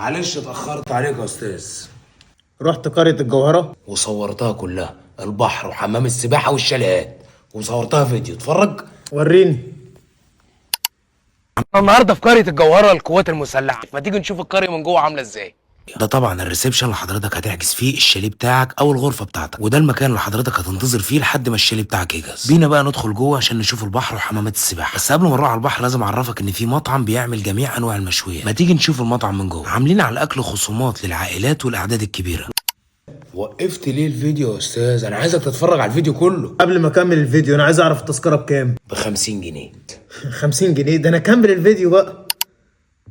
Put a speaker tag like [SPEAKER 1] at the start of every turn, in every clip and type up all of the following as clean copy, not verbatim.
[SPEAKER 1] معلش اتأخرت عليك يا أستاذ.
[SPEAKER 2] رحت قرية الجوهرة.
[SPEAKER 1] وصورتها كلها، البحر وحمام السباحة والشاليهات، وصورتها فيديو. اتفرج.
[SPEAKER 2] وريني.
[SPEAKER 3] النهارده في قرية الجوهرة القوات المسلحة، ما تيجي نشوف القرية من جوه عاملة ازاي؟
[SPEAKER 1] ده طبعا الريسبشن اللي حضرتك هتحجز فيه الشاليه بتاعك او الغرفه بتاعتك، وده المكان اللي حضرتك هتنتظر فيه لحد ما الشاليه بتاعك يجهز. بينا بقى ندخل جوه عشان نشوف البحر وحمامات السباحه. بس قبل ما نروح على البحر لازم اعرفك ان في مطعم بيعمل جميع انواع المشويات. ما تيجي نشوف المطعم من جوه. عاملين على الاكل خصومات للعائلات والاعداد الكبيره. وقفت ليه الفيديو يا استاذ؟ انا عايزك تتفرج على الفيديو كله.
[SPEAKER 2] قبل ما اكمل الفيديو انا عايز اعرف التذكرة بكام؟
[SPEAKER 1] ب50 جنيه.
[SPEAKER 2] 50 جنيه؟ ده انا اكمل الفيديو بقى.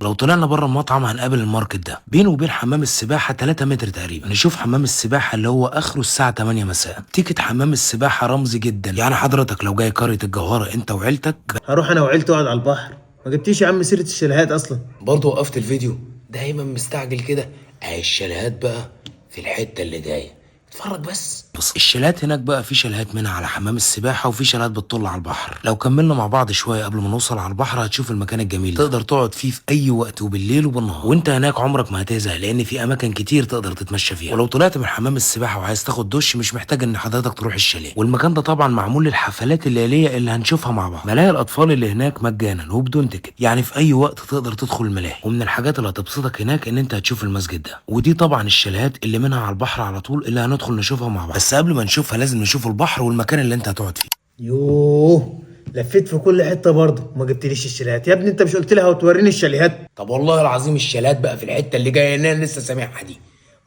[SPEAKER 1] لو طلعنا بره المطعم هنقابل الماركت ده، بينه وبين حمام السباحه 3 متر تقريبا. نشوف حمام السباحه اللي هو اخره الساعه 8 مساء. تيكت حمام السباحه رمزي جدا، يعني حضرتك لو جاي قريه الجوهره انت وعيلتك.
[SPEAKER 2] هروح انا وعيلتي اقعد على البحر. ما جبتيش يا عم سيرة الشاليهات اصلا.
[SPEAKER 1] برضه وقفت الفيديو. دايما مستعجل كده. اهي الشاليهات بقى في الحته اللي جايه. اتفرج بس. الشاليهات هناك بقى في شاليهات منها على حمام السباحه، وفي شاليهات بتطل على البحر. لو كملنا مع بعض شويه قبل ما نوصل على البحر هتشوف المكان الجميل. تقدر تقعد فيه في اي وقت وبالليل وبالنهار، وانت هناك عمرك ما هتزهق لان في اماكن كتير تقدر تتمشى فيها. ولو طلعت من حمام السباحه وعايز تاخد دش مش محتاج ان حضرتك تروح الشاليه. والمكان ده طبعا معمول للحفلات الليليه اللي هنشوفها مع بعض. ملاهي الاطفال اللي هناك مجانا وبدون تيكت، يعني في اي وقت تقدر تدخل الملاهي. ومن الحاجات اللي هتبسطك هناك ان انت هتشوف المسجد ده. ودي طبعا الشاليهات اللي منها على البحر على طول اللي هندخل نشوفها مع بعض. بس قبل ما نشوفها لازم نشوف البحر والمكان اللي انت هتقعد فيه.
[SPEAKER 2] يوه، لفيت في كل حتة برضه وما جبتليش الشاليهات. يا ابني انت مش قلت لي هتوريني الشاليهات؟
[SPEAKER 1] طب والله العظيم الشاليهات بقى في الحته اللي جايه هنا، لسه سامعها دي.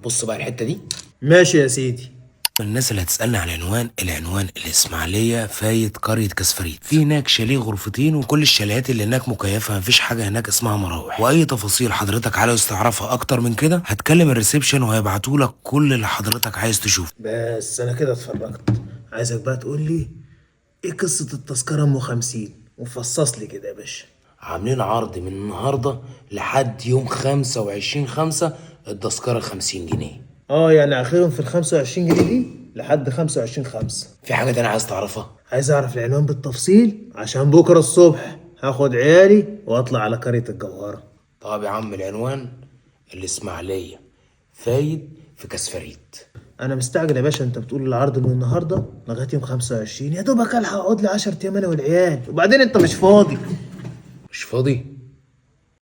[SPEAKER 1] بص بقى الحته دي.
[SPEAKER 2] ماشي يا سيدي.
[SPEAKER 1] الناس اللي هتسألني على العنوان الإسماعيلية فايد قرية كسفريت. في هناك شاليه غرفتين، وكل الشاليهات اللي هناك مكيفة، مفيش حاجة هناك اسمها مراوح. وأي تفاصيل حضرتك عايز تعرفها أكتر من كده هتكلم الريسبشن وهيبعتولك كل اللي حضرتك عايز تشوفه.
[SPEAKER 2] بس انا كده اتفرجت. عايزك بقى تقول لي ايه قصة التذكرة ام 50؟ وفصص لي كده يا باشا.
[SPEAKER 1] عاملين عرض من النهاردة لحد يوم 25/5، التذكرة 50 جنيه.
[SPEAKER 2] يعني اخرهم في ال 25 جنيه دي لحد 25/5.
[SPEAKER 1] في حاجة تانية عايز تعرفها؟
[SPEAKER 2] عايز اعرف العنوان بالتفصيل عشان بكره الصبح هاخد عيالي واطلع على قرية الجوهرة.
[SPEAKER 1] طب يا عم العنوان الإسماعيلية فايد في كسفريت.
[SPEAKER 2] انا مستعجل يا باشا. انت بتقول العرض من النهارده لغايه يوم 25، يا دوبك الحق اقعد لي 10 ايام انا والعيال، وبعدين انت مش فاضي.
[SPEAKER 1] مش فاضي؟